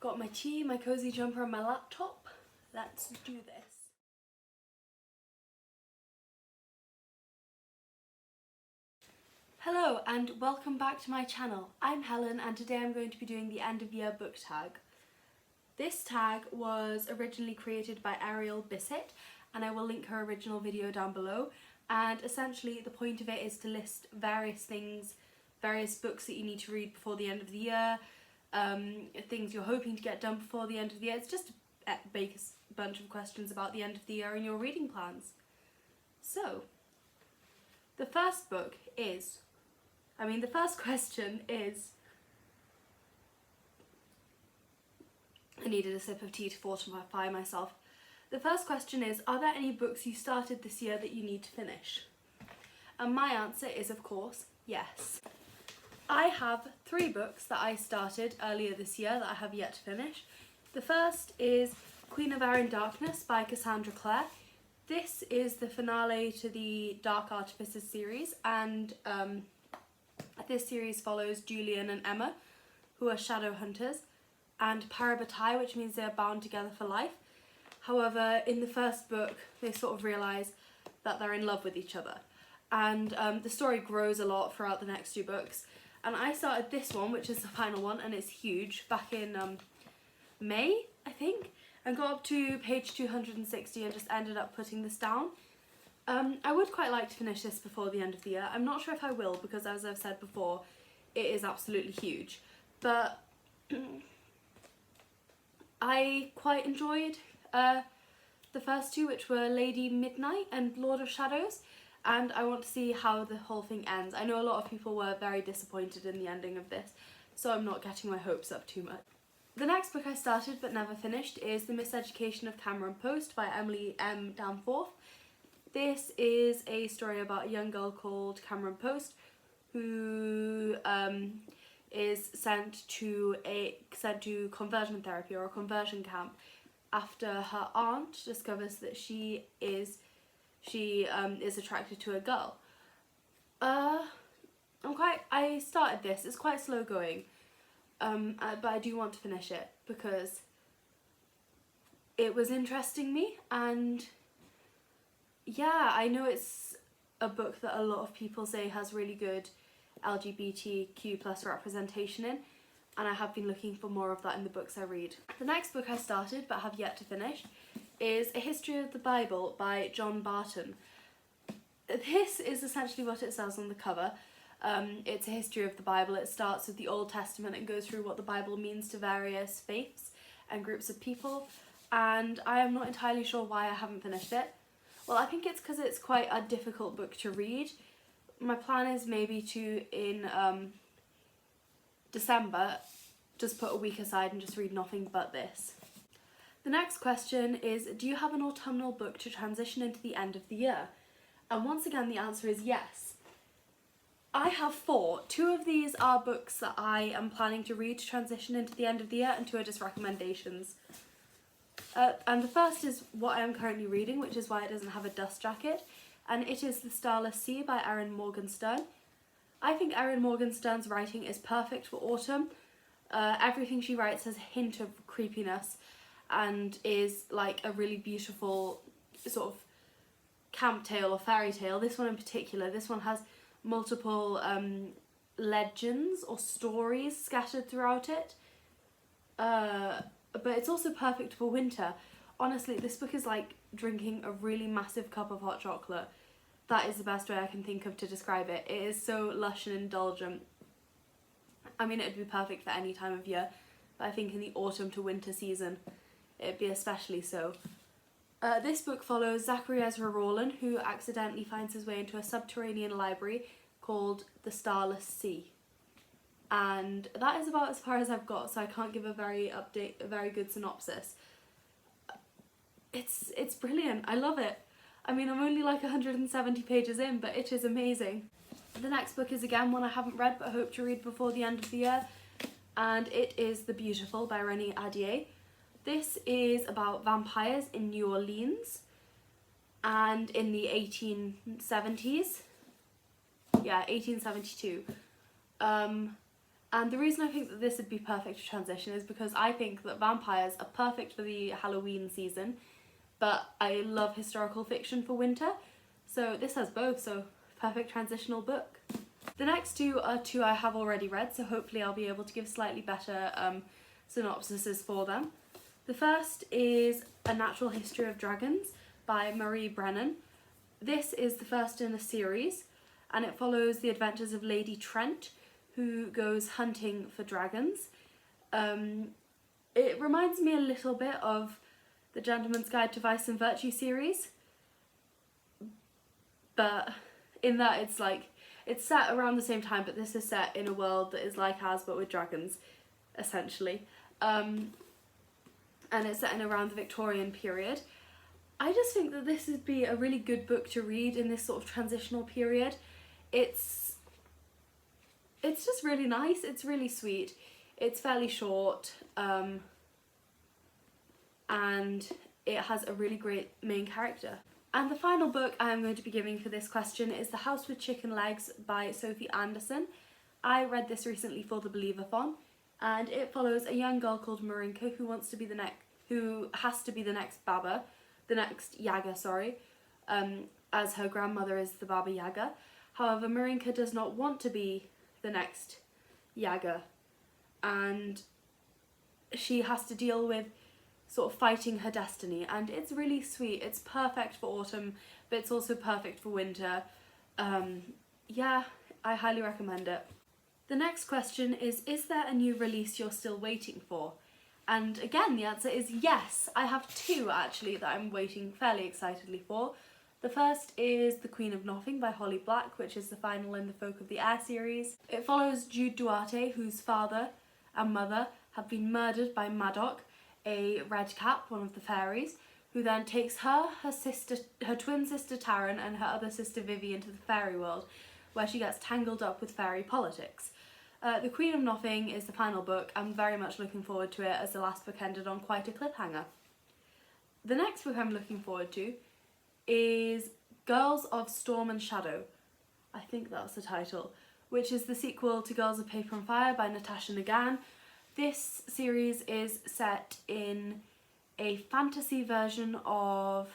Got my tea, my cozy jumper and my laptop. Let's do this. Hello and welcome back to my channel. I'm Helen and today I'm going to be doing the end of year book tag. This tag was originally created by Ariel Bissett and I will link her original video down below, and essentially the point of it is to list various things, various books that you need to read before the end of the year, things you're hoping to get done before the end of the year. It's just a bunch of questions about the end of the year and your reading plans. So, the first question is, I needed a sip of tea to fortify myself. The first question is, are there any books you started this year that you need to finish? And my answer is, of course, yes. I have 3 books that I started earlier this year that I have yet to finish. The first is Queen of Air and Darkness by Cassandra Clare. This is the finale to the Dark Artifices series, and this series follows Julian and Emma, who are shadow hunters, and parabatai, which means they are bound together for life. However, in the first book, they sort of realise that they're in love with each other. And the story grows a lot throughout the next 2 books. And I started this one, which is the final one, and it's huge, back in May, I think, and got up to page 260 and just ended up putting this down. I would quite like to finish this before the end of the year. I'm not sure if I will, because as I've said before, it is absolutely huge. But I quite enjoyed the first 2, which were Lady Midnight and Lord of Shadows, and I want to see how the whole thing ends. I know a lot of people were very disappointed in the ending of this, so I'm not getting my hopes up too much. The next book I started but never finished is The Miseducation of Cameron Post by Emily M. Danforth. This is a story about a young girl called Cameron Post who is sent to conversion therapy or a conversion camp after her aunt discovers that she is attracted to a girl. I started this. It's quite slow going, but I do want to finish it because it was interesting me, and yeah, I know it's a book that a lot of people say has really good LGBTQ+ representation in, and I have been looking for more of that in the books I read. The next book I started but have yet to finish is A History of the Bible by John Barton. This is essentially what it says on the cover. It's a history of the Bible. It starts with the Old Testament and goes through what the Bible means to various faiths and groups of people, and I am not entirely sure why I haven't finished it. Well, I think it's because it's quite a difficult book to read. My plan is maybe to, in December, just put a week aside and just read nothing but this. The next question is, do you have an autumnal book to transition into the end of the year? And once again, the answer is yes. I have 4. 2 of these are books that I am planning to read to transition into the end of the year, and 2 are just recommendations. And the first is what I am currently reading, which is why it doesn't have a dust jacket, and it is The Starless Sea by Erin Morgenstern. I think Erin Morgenstern's writing is perfect for autumn. Everything she writes has a hint of creepiness and is like a really beautiful sort of camp tale or fairy tale. This one in particular, this one has multiple legends or stories scattered throughout it. But it's also perfect for winter. Honestly, this book is like drinking a really massive cup of hot chocolate. That is the best way I can think of to describe it. It is so lush and indulgent. I mean, it'd be perfect for any time of year, but I think in the autumn to winter season, it'd be especially so. This book follows Zachary Ezra Rowland, who accidentally finds his way into a subterranean library called The Starless Sea. And that is about as far as I've got, so I can't give a very good synopsis. It's brilliant. I love it. I mean, I'm only like 170 pages in, but it is amazing. The next book is again one I haven't read but hope to read before the end of the year, and it is The Beautiful by Renée Ahdieh. This is about vampires in New Orleans and in the 1870s. Yeah, 1872. And the reason I think that this would be perfect to transition is because I think that vampires are perfect for the Halloween season, but I love historical fiction for winter, so this has both, so perfect transitional book. The next two are two I have already read, so hopefully I'll be able to give slightly better synopsises for them. The first is A Natural History of Dragons by Marie Brennan. This is the first in a series, and it follows the adventures of Lady Trent, who goes hunting for dragons. It reminds me a little bit of the Gentleman's Guide to Vice and Virtue series, but in that it's set around the same time, but this is set in a world that is like ours but with dragons, essentially. And it's set in around the Victorian period. I just think that this would be a really good book to read in this sort of transitional period. It's just really nice, it's really sweet, it's fairly short, and it has a really great main character. And the final book I'm going to be giving for this question is The House with Chicken Legs by Sophie Anderson. I read this recently for the Believathon, and it follows a young girl called Marinka who has to be the next Baba, the next Yaga, as her grandmother is the Baba Yaga. However, Marinka does not want to be the next Yaga, and she has to deal with sort of fighting her destiny, and it's really sweet. It's perfect for autumn, but it's also perfect for winter. Yeah, I highly recommend it. The next question is there a new release you're still waiting for? And again, the answer is yes. I have two actually that I'm waiting fairly excitedly for. The first is The Queen of Nothing by Holly Black, which is the final in the Folk of the Air series. It follows Jude Duarte, whose father and mother have been murdered by Madoc, a red cap, one of the fairies, who then takes her twin sister Taryn and her other sister Vivi into the fairy world, where she gets tangled up with fairy politics. The Queen of Nothing is the final book. I'm very much looking forward to it, as the last book ended on quite a cliffhanger. The next book I'm looking forward to is Girls of Storm and Shadow, I think that's the title, which is the sequel to Girls of Paper and Fire by Natasha Nagan. This series is set in a fantasy version of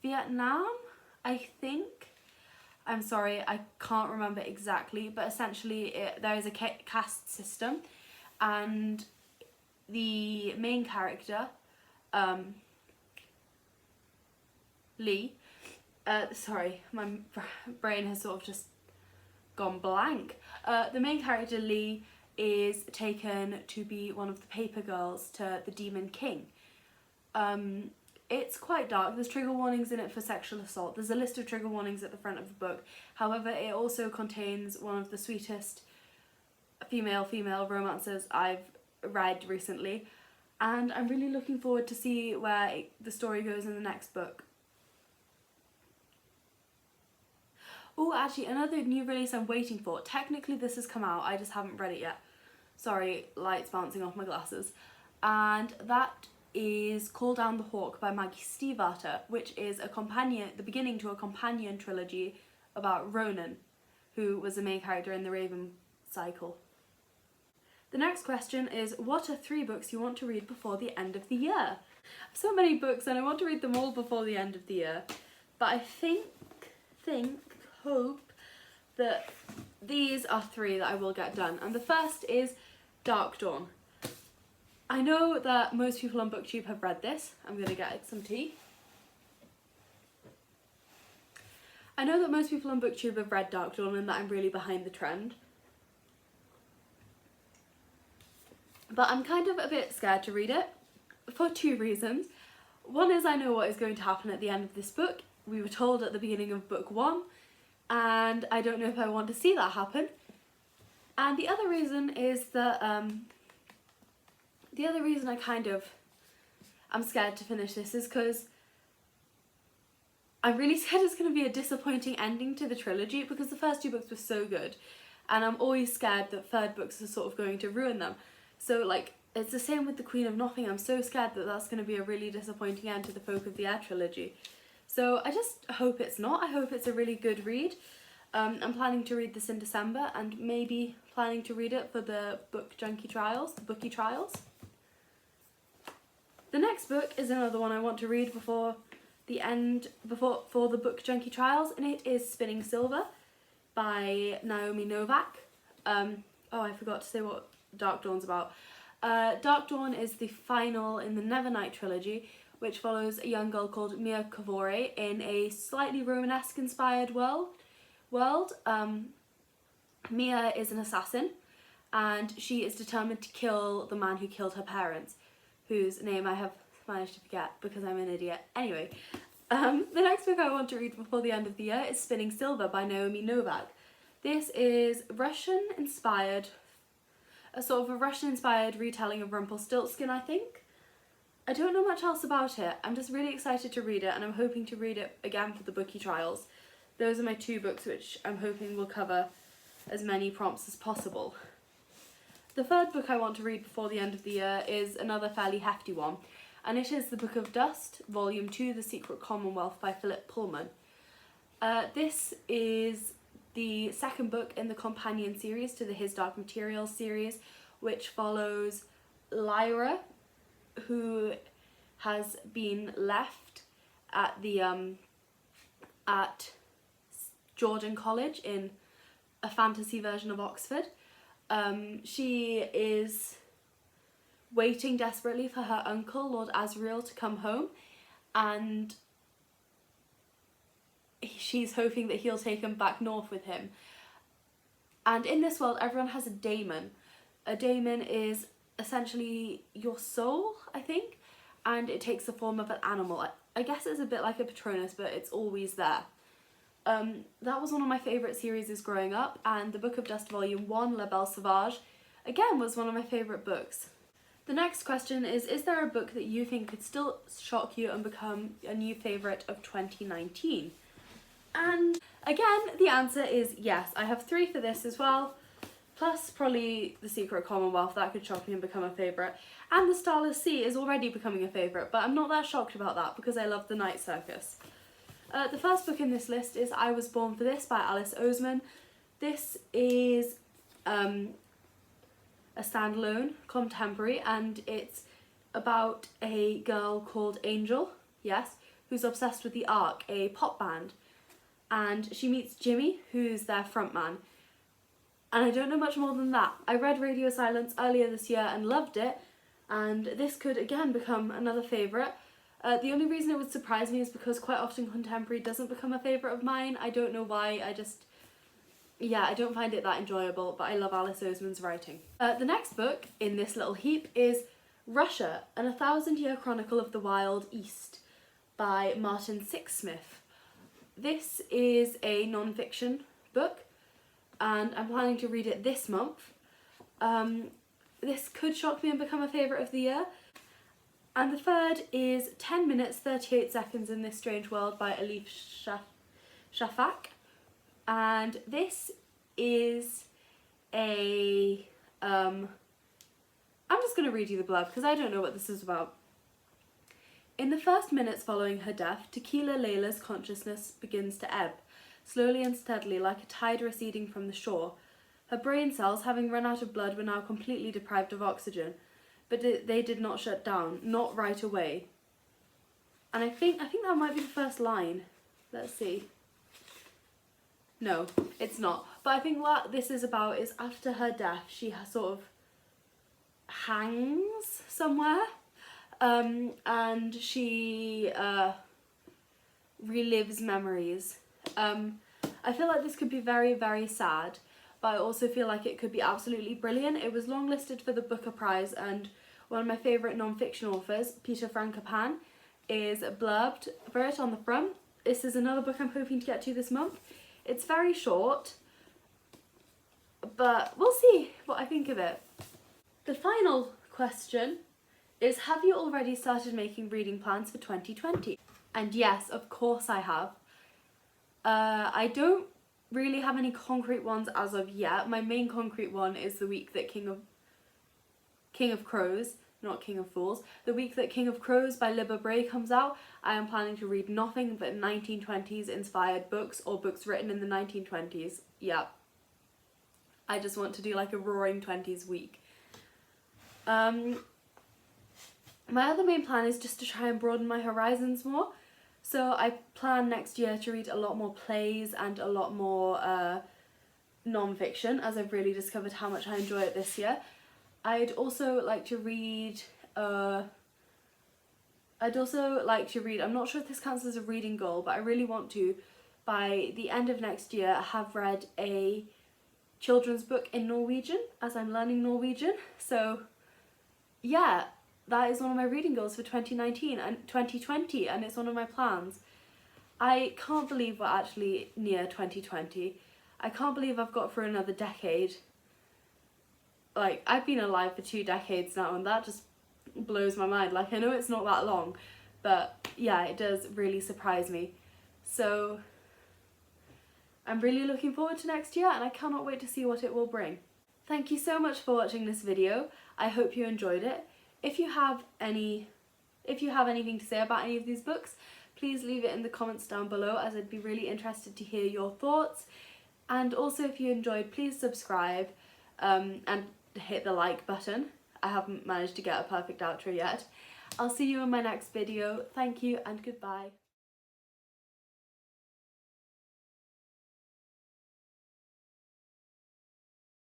Vietnam, I think. I'm sorry, I can't remember exactly, but essentially there is a caste system, and the main character, Lee, sorry, my brain has sort of just gone blank. The main character, Lee, is taken to be one of the paper girls to the Demon King. It's quite dark. There's trigger warnings in it for sexual assault. There's a list of trigger warnings at the front of the book. However, it also contains one of the sweetest female romances I've read recently, and I'm really looking forward to see where the story goes in the next book. Oh, actually, another new release I'm waiting for. Technically this has come out, I just haven't read it yet. Sorry, lights bouncing off my glasses. And that is Call Down the Hawk by Maggie Stiefvater, which is the beginning to a companion trilogy about Ronan, who was the main character in the Raven cycle. The next question is, what are 3 books you want to read before the end of the year? I have so many books and I want to read them all before the end of the year, but I hope that these are 3 that I will get done. And the first is Dark Dawn. I know that most people on BookTube have read this. I'm going to get some tea. I know that most people on BookTube have read Dark Dawn and that I'm really behind the trend. But I'm kind of a bit scared to read it for 2 reasons. One is I know what is going to happen at the end of this book. We were told at the beginning of book 1, and I don't know if I want to see that happen. And the other reason is that I'm scared to finish this is because I'm really scared it's going to be a disappointing ending to the trilogy, because the first 2 books were so good, and I'm always scared that 3rd books are sort of going to ruin them. So like, it's the same with The Queen of Nothing. I'm so scared that that's going to be a really disappointing end to the Folk of the Air trilogy. So I just hope it's not. I hope it's a really good read. I'm planning to read this in December and maybe planning to read it for the Book Junkie Trials, the Bookie Trials. The next book is another one I want to read for the Book Junkie Trials, and it is Spinning Silver by Naomi Novik. Oh, I forgot to say what Dark Dawn's about. Dark Dawn is the final in the Nevernight trilogy, which follows a young girl called Mia Kavore in a slightly Romanesque inspired world. Mia is an assassin, and she is determined to kill the man who killed her parents, whose name I have managed to forget because I'm an idiot. Anyway, the next book I want to read before the end of the year is Spinning Silver by Naomi Novik. This is Russian-inspired, a sort of a Russian-inspired retelling of Rumpelstiltskin, I think. I don't know much else about it. I'm just really excited to read it, and I'm hoping to read it again for the Bookie Trials. Those are my two books which I'm hoping will cover as many prompts as possible. The third book I want to read before the end of the year is another fairly hefty one, and it is The Book of Dust, Volume 2, The Secret Commonwealth by Philip Pullman. This is the second book in the companion series to the His Dark Materials series, which follows Lyra, who has been left at the at Jordan College in a fantasy version of Oxford. She is waiting desperately for her uncle, Lord Asriel, to come home, and she's hoping that he'll take him back north with him. And in this world, everyone has a daemon. A daemon is essentially your soul, I think, and it takes the form of an animal. I guess it's a bit like a Patronus, but it's always there. That was one of my favourite series growing up, and The Book of Dust Volume 1, La Belle Sauvage, again was one of my favourite books. The next question is there a book that you think could still shock you and become a new favourite of 2019? And again, the answer is yes. I have 3 for this as well, plus probably The Secret Commonwealth, that could shock me and become a favourite. And The Starless Sea is already becoming a favourite, but I'm not that shocked about that because I love The Night Circus. The first book in this list is I Was Born for This by Alice Oseman. This is a standalone contemporary, and it's about a girl called Angel, yes, who's obsessed with the Ark, a pop band. And she meets Jimmy, who's their frontman. And I don't know much more than that. I read Radio Silence earlier this year and loved it, and this could again become another favourite. The only reason it would surprise me is because quite often contemporary doesn't become a favourite of mine. I don't know why, I don't find it that enjoyable, but I love Alice Oseman's writing. The next book in this little heap is Russia, an 1,000-Year Chronicle of the Wild East by Martin Sixsmith. This is a non-fiction book, and I'm planning to read it this month. This could shock me and become a favourite of the year. And the third is 10 minutes 38 seconds in This Strange World by Elif Shafak. And this is a I'm just going to read you the blurb because I don't know what this is about. In the first minutes following her death, Tequila Layla's consciousness begins to ebb, slowly and steadily like a tide receding from the shore. Her brain cells, having run out of blood, were now completely deprived of oxygen, but they did not shut down, not right away. And I think that might be the first line. Let's see. No, it's not. But I think what this is about is after her death, she sort of hangs somewhere, and she relives memories. I feel like this could be very, very sad, but I also feel like it could be absolutely brilliant. It was longlisted for the Booker Prize, and one of my favourite non-fiction authors, Peter Frankopan, is blurbed for it on the front. This is another book I'm hoping to get to this month. It's very short, but we'll see what I think of it. The final question is, have you already started making reading plans for 2020? And yes, of course I have. I don't really have any concrete ones as of yet. My main concrete one is the week that King of Crows not King of Fools. The week that King of Crows by Libba Bray comes out, I am planning to read nothing but 1920s inspired books or books written in the 1920s. Yeah. I just want to do like a Roaring Twenties week. My other main plan is just to try and broaden my horizons more. So I plan next year to read a lot more plays and a lot more non-fiction, as I've really discovered how much I enjoy it this year. I'd also like to read, I'm not sure if this counts as a reading goal, but I really want to, by the end of next year, have read a children's book in Norwegian, as I'm learning Norwegian. So yeah, that is one of my reading goals for 2019 and 2020, and it's one of my plans. I can't believe we're actually near 2020. I can't believe I've got through another decade. Like, I've been alive for 2 decades now, and that just blows my mind. Like, I know it's not that long, but yeah, it does really surprise me. So I'm really looking forward to next year, and I cannot wait to see what it will bring. Thank you so much for watching this video. I hope you enjoyed it. If you have anything to say about any of these books, please leave it in the comments down below, as I'd be really interested to hear your thoughts. And also, if you enjoyed, please subscribe and hit the like button. I haven't managed to get a perfect outro yet. I'll see you in my next video. Thank you and goodbye.